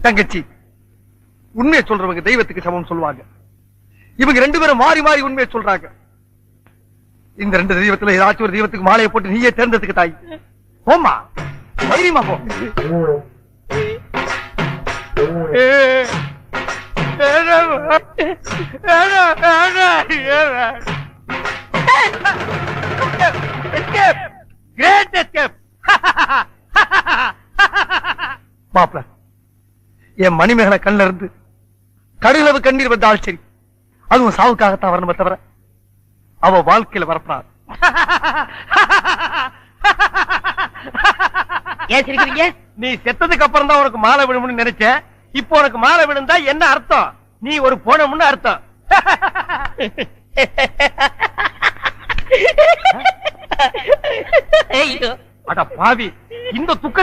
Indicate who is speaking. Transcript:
Speaker 1: தங்கச்சி, உண்மையை சொல்றவங்க தெய்வத்துக்கு சமம் சொல்லுவாங்க. இவங்க ரெண்டு பேரும் மாறி மாறி உண்மையை சொல்றாங்க. இந்த ரெண்டு தெய்வத்துல ஏதாச்சும் ஒரு தெய்வத்துக்கு மாலையை போட்டு நீயே தேர்ந்தெடுத்துக்க தாய். போமா, தைரியமா போ. மாப்பிள, என் மணிமேகலை கண்ணில இருந்து கடுகளவு கண்ணீர் வந்தால் சரி, அதுவும் சாவுக்காகத்தான் வரணுமே தவிர அவ வாழ்க்கையில வரப்படாது.
Speaker 2: ஏன் சிரிக்கிறீங்க?
Speaker 1: நீ செத்ததுக்கு அப்புறம் தான் உனக்கு மாலை விழும்னு நினைச்சேன். இப்போ உனக்கு மாலை விழுந்தா என்ன அர்த்தம்? நீ ஒரு போனமுன்னு அர்த்தம்.
Speaker 2: ஐயோ,
Speaker 1: அட பாவி, இந்த துக்க